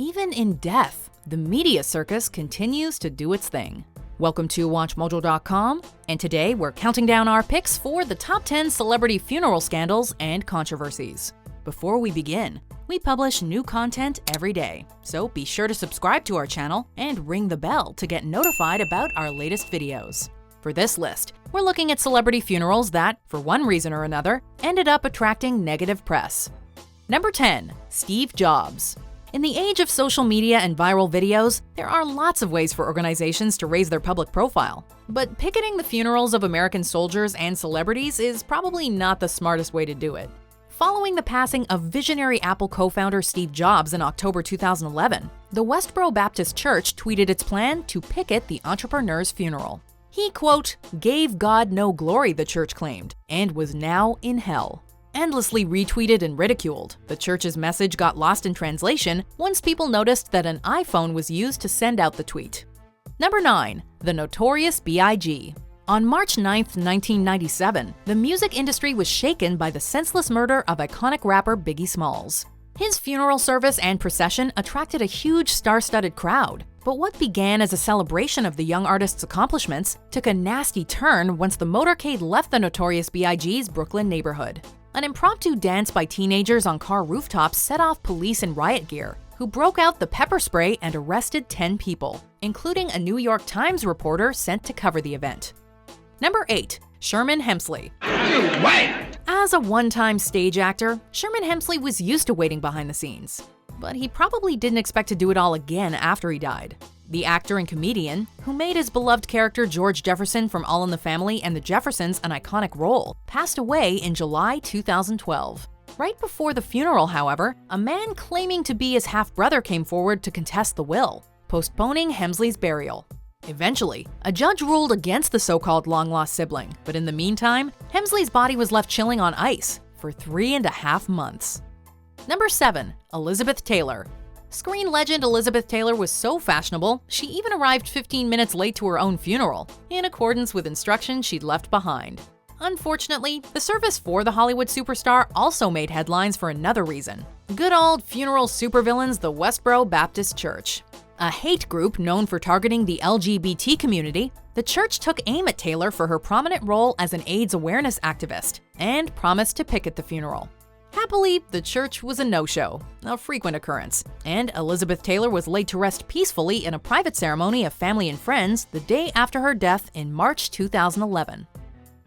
Even in death, the media circus continues to do its thing. Welcome to WatchMojo.com, and today we're counting down our picks for the top 10 celebrity funeral scandals and controversies. Before we begin, we publish new content every day, so be sure to subscribe to our channel and ring the bell to get notified about our latest videos. For this list, we're looking at celebrity funerals that, for one reason or another, ended up attracting negative press. Number 10. Steve Jobs. In the age of social media and viral videos, there are lots of ways for organizations to raise their public profile. But picketing the funerals of American soldiers and celebrities is probably not the smartest way to do it. Following the passing of visionary Apple co-founder Steve Jobs in October 2011, the Westboro Baptist Church tweeted its plan to picket the entrepreneur's funeral. He, quote, "gave God no glory," the church claimed, and was now in hell. Endlessly retweeted and ridiculed, the church's message got lost in translation once people noticed that an iPhone was used to send out the tweet. Number 9. The Notorious B.I.G. On March 9, 1997, the music industry was shaken by the senseless murder of iconic rapper Biggie Smalls. His funeral service and procession attracted a huge star-studded crowd, but what began as a celebration of the young artist's accomplishments took a nasty turn once the motorcade left the Notorious B.I.G.'s Brooklyn neighborhood. An impromptu dance by teenagers on car rooftops set off police in riot gear, who broke out the pepper spray and arrested 10 people, including a New York Times reporter sent to cover the event. Number 8. Sherman Hemsley. As a one-time stage actor, Sherman Hemsley was used to waiting behind the scenes. But he probably didn't expect to do it all again after he died. The actor and comedian, who made his beloved character George Jefferson from All in the Family and the Jeffersons an iconic role, passed away in July 2012. Right before the funeral, however, a man claiming to be his half-brother came forward to contest the will, postponing Hemsley's burial. Eventually, a judge ruled against the so-called long-lost sibling, but in the meantime, Hemsley's body was left chilling on ice for 3.5 months. Number 7. Elizabeth Taylor. Screen legend Elizabeth Taylor was so fashionable, she even arrived 15 minutes late to her own funeral, in accordance with instructions she'd left behind. Unfortunately, the service for the Hollywood superstar also made headlines for another reason. Good old funeral supervillains, the Westboro Baptist Church. A hate group known for targeting the LGBT community, the church took aim at Taylor for her prominent role as an AIDS awareness activist and promised to picket the funeral. Happily, the church was a no-show, a frequent occurrence, and Elizabeth Taylor was laid to rest peacefully in a private ceremony of family and friends the day after her death in March 2011.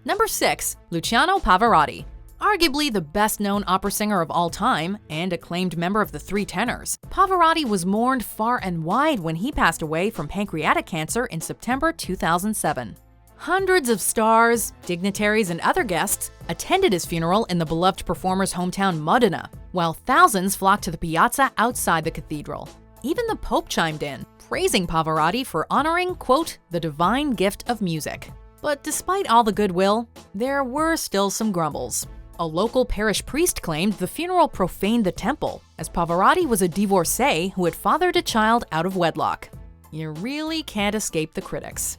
Number 6. Luciano Pavarotti. Arguably the best-known opera singer of all time and acclaimed member of the Three Tenors, Pavarotti was mourned far and wide when he passed away from pancreatic cancer in September 2007. Hundreds of stars, dignitaries, and other guests attended his funeral in the beloved performer's hometown Modena, while thousands flocked to the piazza outside the cathedral. Even the Pope chimed in, praising Pavarotti for honoring, quote, "the divine gift of music." But despite all the goodwill, there were still some grumbles. A local parish priest claimed the funeral profaned the temple, as Pavarotti was a divorcee who had fathered a child out of wedlock. You really can't escape the critics.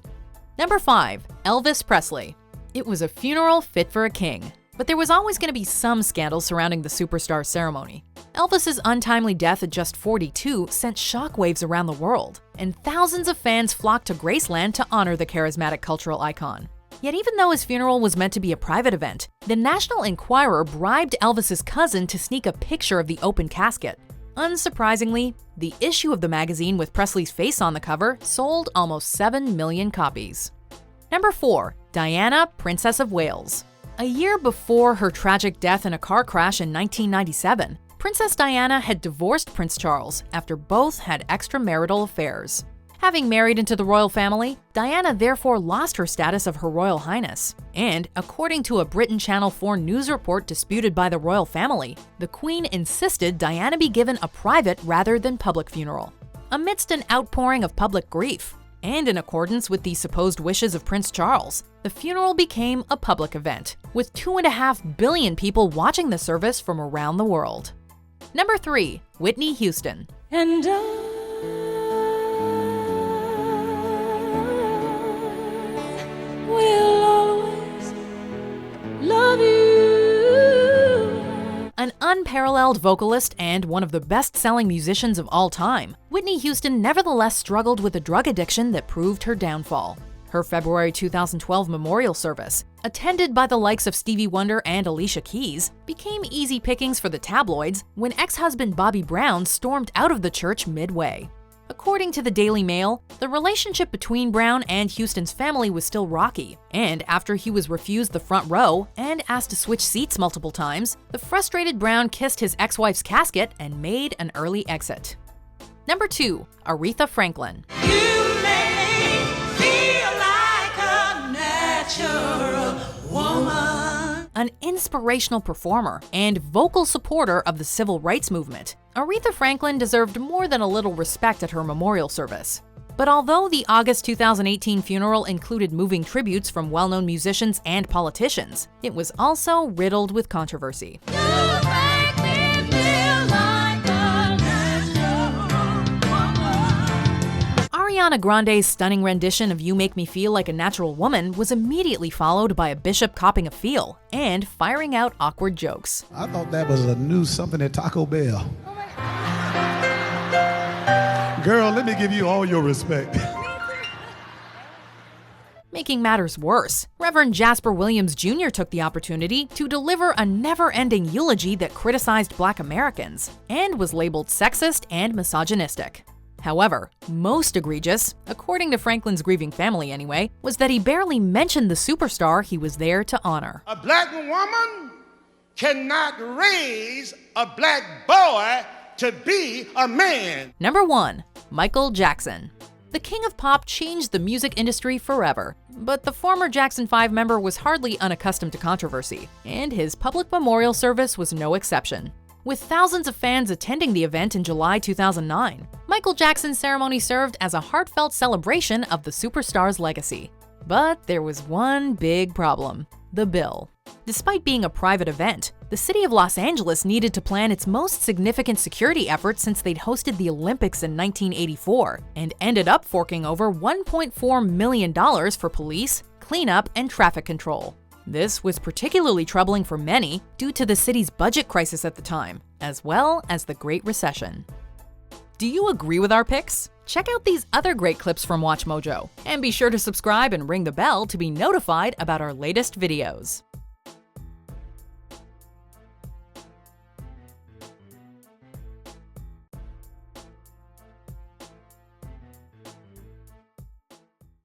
Number 5. Elvis Presley. It was a funeral fit for a king, but there was always going to be some scandal surrounding the superstar ceremony. Elvis's untimely death at just 42 sent shockwaves around the world, and thousands of fans flocked to Graceland to honor the charismatic cultural icon. Yet even though his funeral was meant to be a private event, the National Enquirer bribed Elvis's cousin to sneak a picture of the open casket. Unsurprisingly, the issue of the magazine with Presley's face on the cover sold almost 7 million copies. Number 4. Diana, Princess of Wales. A year before her tragic death in a car crash in 1997, Princess Diana had divorced Prince Charles after both had extramarital affairs. Having married into the royal family, Diana therefore lost her status of Her Royal Highness. And, according to a Britain Channel 4 news report disputed by the royal family, the Queen insisted Diana be given a private rather than public funeral. Amidst an outpouring of public grief, and in accordance with the supposed wishes of Prince Charles, the funeral became a public event, with 2.5 billion people watching the service from around the world. Number 3. Whitney Houston. And will always love you. An unparalleled vocalist and one of the best-selling musicians of all time, Whitney Houston nevertheless struggled with a drug addiction that proved her downfall. Her February 2012 memorial service, attended by the likes of Stevie Wonder and Alicia Keys, became easy pickings for the tabloids when ex-husband Bobby Brown stormed out of the church midway. According to the Daily Mail, the relationship between Brown and Houston's family was still rocky, and after he was refused the front row and asked to switch seats multiple times, the frustrated Brown kissed his ex-wife's casket and made an early exit. Number 2. Aretha Franklin. You make me feel like a natural woman. An inspirational performer and vocal supporter of the civil rights movement, Aretha Franklin deserved more than a little respect at her memorial service. But although the August 2018 funeral included moving tributes from well-known musicians and politicians, it was also riddled with controversy. Ariana Grande's stunning rendition of You Make Me Feel Like a Natural Woman was immediately followed by a bishop copping a feel and firing out awkward jokes. I thought that was a new something at Taco Bell. Girl, let me give you all your respect. Making matters worse, Reverend Jasper Williams Jr. took the opportunity to deliver a never-ending eulogy that criticized Black Americans and was labeled sexist and misogynistic. However, most egregious, according to Franklin's grieving family anyway, was that he barely mentioned the superstar he was there to honor. A black woman cannot raise a black boy to be a man. Number 1. Michael Jackson. The king of pop changed the music industry forever, but the former Jackson 5 member was hardly unaccustomed to controversy, and his public memorial service was no exception. With thousands of fans attending the event in July 2009, Michael Jackson's ceremony served as a heartfelt celebration of the superstar's legacy. But there was one big problem: the bill. Despite being a private event, the city of Los Angeles needed to plan its most significant security effort since they'd hosted the Olympics in 1984, and ended up forking over $1.4 million for police, cleanup, and traffic control. This was particularly troubling for many due to the city's budget crisis at the time, as well as the Great Recession. Do you agree with our picks? Check out these other great clips from WatchMojo, and be sure to subscribe and ring the bell to be notified about our latest videos.